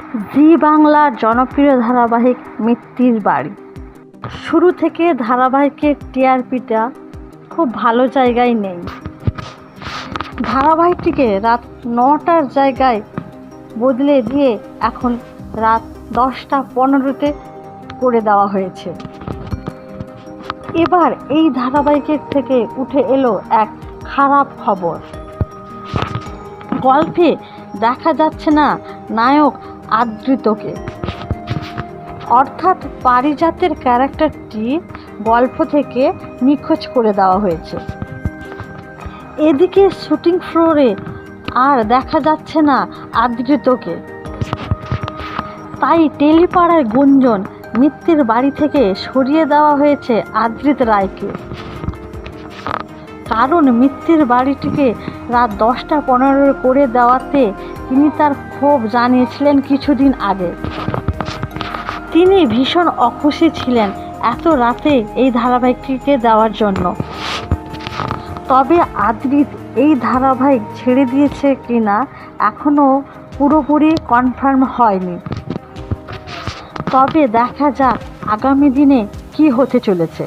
জি বাংলার জনপ্রিয় ধারাবাহিক মিত্তির বাড়ি। শুরু থেকে ধারাবাহিকের টিআরপিটা খুব ভালো জায়গায় নেই। ধারাবাহিকটিকে রাত ৯টার জায়গায় বদলে দিয়ে এখন রাত 10টা 15তে করে দেওয়া হয়েছে। এবার এই ধারাবাহিকের থেকে উঠে এলো এক খারাপ খবর। গল্পে দেখা যাচ্ছে না নায়ক আদৃতকে, অর্থাৎ পারিজাতের ক্যারেক্টারটি গল্প থেকে নিখোঁজ করে দেওয়া হয়েছে। এদিকে শুটিং ফ্লোরে আর দেখা যাচ্ছে না আদৃতকে। তাই টেলিপাড়ায় গুঞ্জন মিত্তির বাড়ি থেকে সরিয়ে দেওয়া হয়েছে আদৃত রায়কে। কারণ মিত্তির বাড়িটিকে রাত 10টা 15 করে দেওয়াতে তিনি তার ক্ষোভ জানিয়েছিলেন কিছুদিন আগে। তিনি ভীষণ অখুশি ছিলেন এত রাতে এই ধারাবাহিকটিকে দেওয়ার জন্য। তবে আদৃত এই ধারাবাহিক ছেড়ে দিয়েছে কিনা এখনও পুরোপুরি কনফার্ম হয়নি। তবে দেখা যাক আগামী দিনে কী হতে চলেছে।